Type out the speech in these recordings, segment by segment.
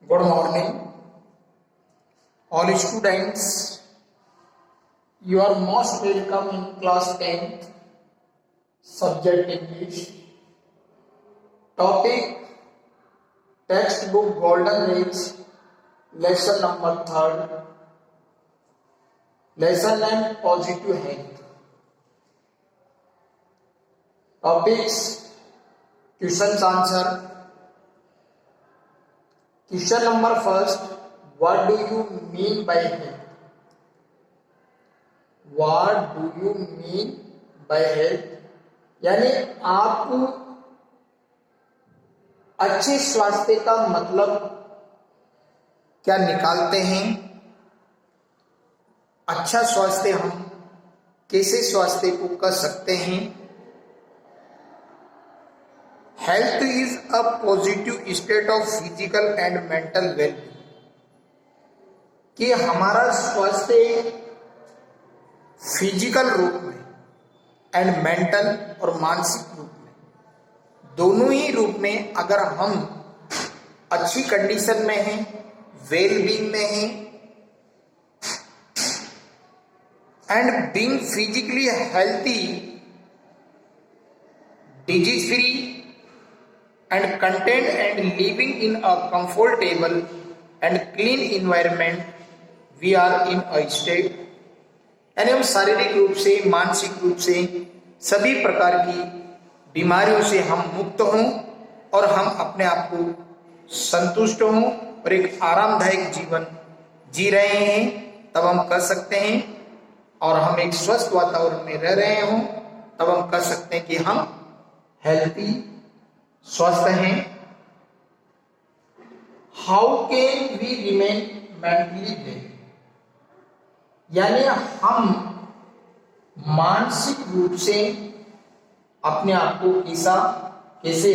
Good morning, all students. You are most welcome in class 10th, subject English. Topic textbook Golden Age, lesson number 3rd. Lesson name Positive Health. Topics questions answer. Question number first, what do you mean by health? What do you mean by health? यानी आप अच्छे स्वास्थ्य का मतलब क्या निकालते हैं? अच्छा स्वास्थ्य हम कैसे स्वास्थ्य को कर सकते हैं? Health is a positive state of physical and mental wellbeing, कि हमारा स्वास्थ्य फिजिकल रूप में एंड मेंटल और मानसिक रूप में, दोनों ही रूप में अगर हम अच्छी कंडीशन में हैं, वेलबींग में हैं and being physically healthy, disease free and content and living in a comfortable and clean environment, we are in a state, यानी हम शारीरिक रूप से, मानसिक रूप से, सभी प्रकार की बीमारियों से हम मुक्त हों और हम अपने आप को संतुष्ट हों और एक आरामदायक जीवन जी रहे हैं, तब हम कर सकते हैं। और हम एक स्वस्थ वातावरण में रह रहे हों, तब हम कर सकते हैं कि हम हेल्थी, स्वस्थ हैं। How can we remain mentally well, यानी हम मानसिक रूप से अपने आप को कैसे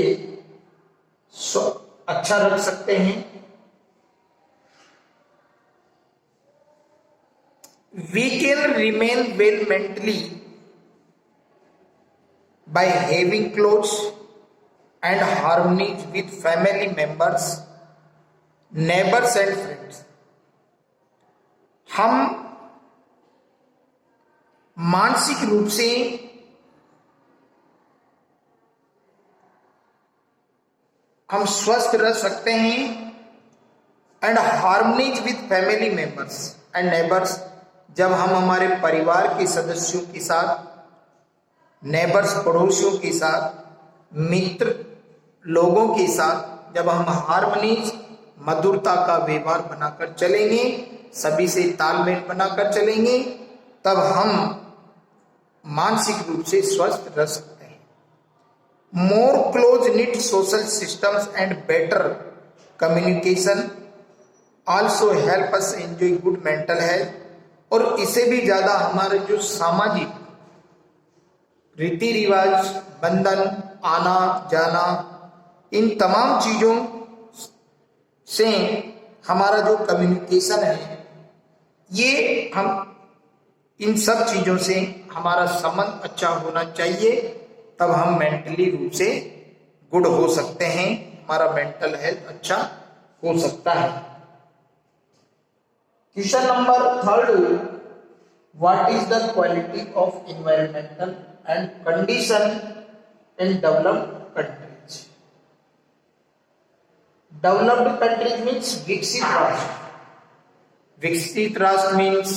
अच्छा रख सकते हैं? We can remain well mentally by having clothes and harmonies with family members, neighbors and friends. हम मानसिक रूप से हम स्वस्थ रह सकते हैं and harmonies with family members and neighbours, जब हम हमारे परिवार के सदस्यों के साथ, नेबर्स पड़ोसियों के साथ, मित्र लोगों के साथ जब हम हार्मनीज, मधुरता का व्यवहार बनाकर चलेंगे, सभी से तालमेल बनाकर चलेंगे, तब हम मानसिक रूप से स्वस्थ रह सकते हैं। More close knit social systems and better communication also help us enjoy good mental health, और इससे भी ज्यादा हमारे जो सामाजिक रीति रिवाज, बंधन, आना जाना, इन तमाम चीजों से हमारा जो कम्युनिकेशन है, ये हम इन सब चीजों से हमारा संबंध अच्छा होना चाहिए, तब हम मेंटली रूप से गुड हो सकते हैं, हमारा मेंटल हेल्थ अच्छा हो सकता है। Question number 3, what is the quality of environmental and condition in developed countries? Developed countries means विकसित राष्ट्र। विकसित राष्ट्र means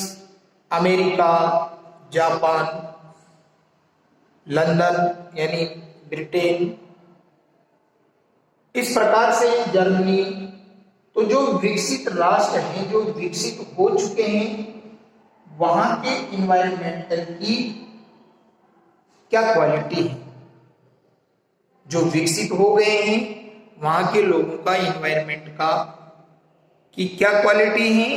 अमेरिका, जापान, लंदन यानी ब्रिटेन, इस प्रकार से जर्मनी। तो जो विकसित राष्ट्र हैं, जो विकसित हो चुके हैं, वहां के इन्वायरमेंटल की क्या क्वालिटी है? जो विकसित हो गए हैं, वहां के लोगों का, इन्वायरमेंट का की क्या क्वालिटी है?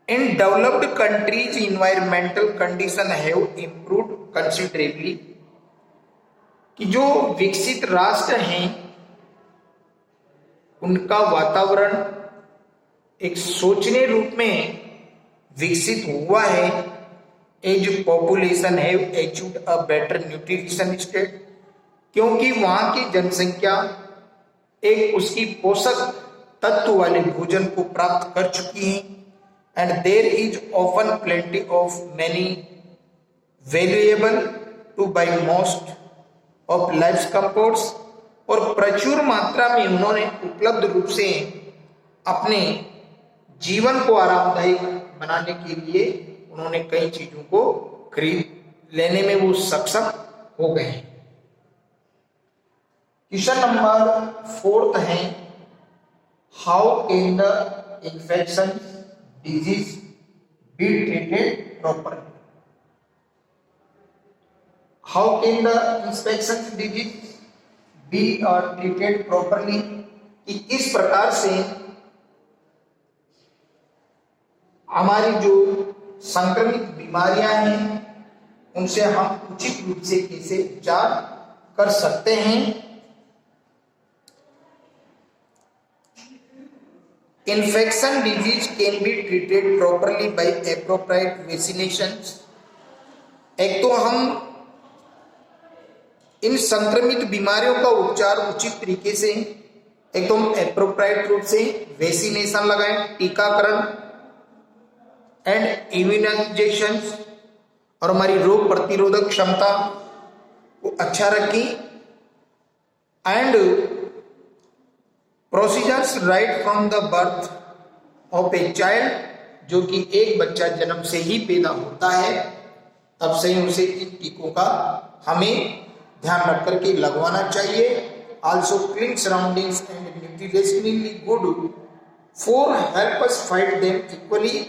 In developed countries environmental condition have improved considerably, कि जो विकसित राष्ट्र हैं उनका वातावरण एक सोचने रूप में विकसित हुआ है। As population have achieved a better nutrition state, क्योंकि वहां की जनसंख्या एक उसकी पोषक तत्व वाले भोजन को प्राप्त कर चुकी हैं। And there is often plenty of many valuable to buy most of life comforts, और प्रचुर मात्रा में उन्होंने उपलब्ध रूप से अपने जीवन को आरामदायक बनाने के लिए उन्होंने कई चीजों को खरीद लेने में वो सक्षम हो गए। क्वेश्चन नंबर 4 है, how can the infection disease B treated properly. How can the infection disease B treated properly, कि किस प्रकार से हमारी जो संक्रमित बीमारियां हैं उनसे हम उचित रूप से कैसे उपचार कर सकते हैं। Infection disease can be treated properly by appropriate vaccinations. एक तो हम इन संक्रमित बीमारियों का उपचार उचित तरीके से एक तो हम एप्रोप्रिएट रूप से वैक्सीनेशन लगाएं, टीकाकरण एंड इम्यूनाइजेशन, और हमारी रोग प्रतिरोधक क्षमता को अच्छा रखें। And procedures right from the birth of a child, जो कि एक बच्चा जन्म से ही पैदा होता है तब से ही उसे इन टीकों का हमें ध्यान रख करके लगवाना चाहिए। Also clean surroundings and nutritionally good for help us fight them equally,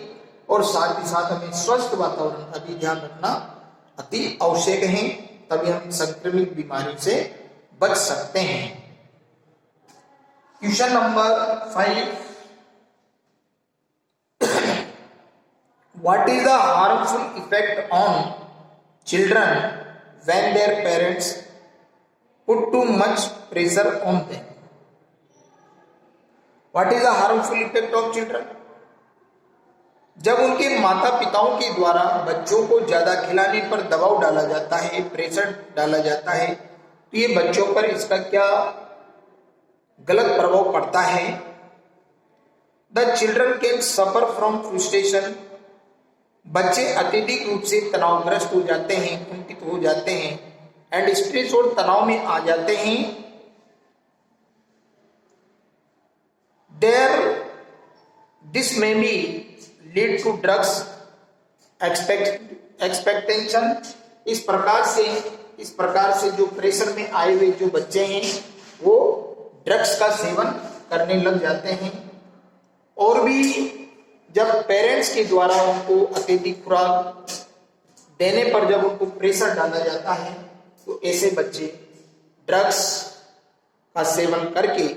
और साथ ही साथ हमें स्वस्थ वातावरण का भी ध्यान रखना अति आवश्यक है, तभी हम संक्रमित बीमारी से बच सकते हैं। Question number 5, what is the harmful effect on children when their parents put too much pressure on them? What is the harmful effect of children? जब उनके माता पिताओं के द्वारा बच्चों को ज्यादा खिलाने पर दबाव डाला जाता है, प्रेशर डाला जाता है, तो ये बच्चों पर इसका क्या गलत प्रभाव पड़ता है। The children can suffer from frustration, बच्चे अत्यधिक रूप से तनावग्रस्त हो जाते हैं, कुंठित हो जाते हैं, एंड स्ट्रेस और तनाव में आ जाते हैं। This may be lead to drugs expectation. इस प्रकार से जो प्रेशर में आए हुए जो बच्चे हैं वो ड्रग्स का सेवन करने लग जाते हैं। और भी जब पेरेंट्स के द्वारा उनको अत्यधिक खुराक देने पर जब उनको प्रेशर डाला जाता है तो ऐसे बच्चे ड्रग्स का सेवन करके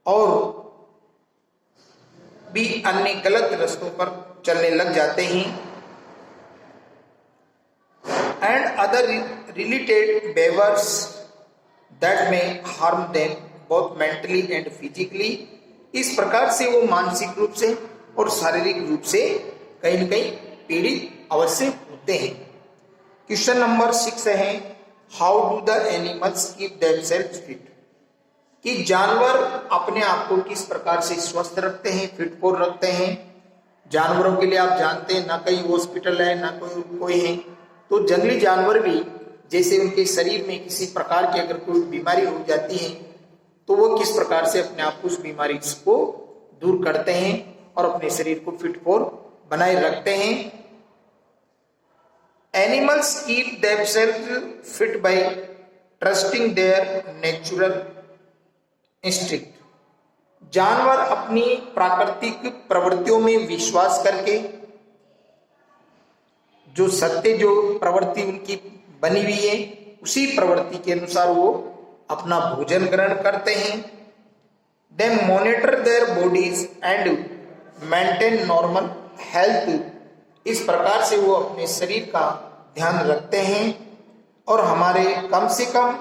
और भी अन्य गलत रास्तों पर चलने लग जाते हैं। And other related behaviours that may harm them both mentally and physically. इस प्रकार से वो मानसिक रूप से और शारीरिक रूप से कहीं न कहीं पीड़ित अवश्य होते हैं। क्वेश्चन नंबर 6 है, how do the animals keep themselves fit, कि जानवर अपने आप को किस प्रकार से स्वस्थ रखते हैं, फिट फॉर रखते हैं। जानवरों के लिए आप जानते हैं ना कहीं हॉस्पिटल है ना कोई है, तो जंगली जानवर भी जैसे उनके शरीर में किसी प्रकार की अगर कोई बीमारी हो जाती है तो वो किस प्रकार से अपने आप को उस बीमारी को दूर करते हैं और अपने शरीर को फिट फॉर बनाए रखते हैं। Animals keep themselves fit by trusting their natural instinct. जानवर अपनी प्राकृतिक प्रवृत्तियों में विश्वास करके जो प्रवृत्ति उनकी बनी हुई है उसी प्रवृत्ति के अनुसार वो अपना भोजन ग्रहण करते हैं। They monitor their bodies and maintain normal health. इस प्रकार से वो अपने शरीर का ध्यान रखते हैं और हमारे कम से कम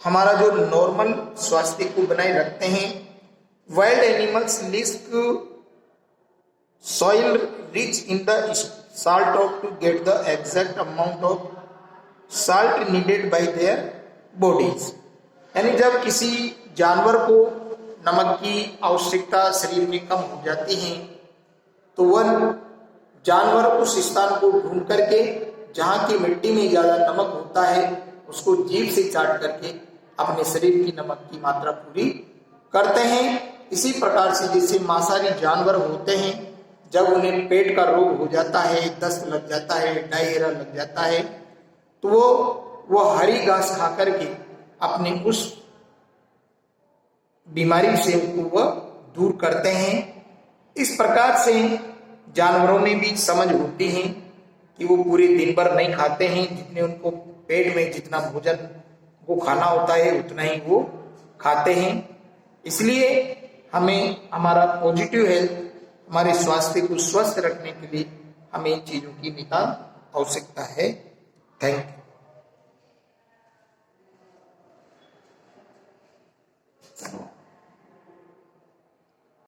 हमारा जो नॉर्मल स्वास्थ्य को बनाए रखते हैं। Wild animals Lisk soil rich in the salt rock to get the exact amount of salt needed by their bodies। यानी जब किसी जानवर को नमक की आवश्यकता शरीर में कम हो जाती है, तो वह जानवर उस स्थान को ढूंढ करके जहाँ की मिट्टी में ज्यादा नमक होता है उसको जीभ से चाट करके अपने शरीर की नमक की मात्रा पूरी करते हैं। इसी प्रकार से जैसे मांसाहारी जानवर होते हैं, जब उन्हें पेट का रोग हो जाता है, दस्त लग जाता है, डायरिया लग जाता है, तो वो हरी घास खा करके अपने उस बीमारी से उनको वह दूर करते हैं। इस प्रकार से जानवरों में भी समझ होती है कि वो पूरे दिन भर नहीं खाते हैं, जितने उनको पेट में जितना भोजन को खाना होता है उतना ही वो खाते हैं। इसलिए हमें हमारा पॉजिटिव हेल्थ, हमारे स्वास्थ्य को स्वस्थ रखने के लिए हमें इन चीजों की नितांत आवश्यकता है। Thank you.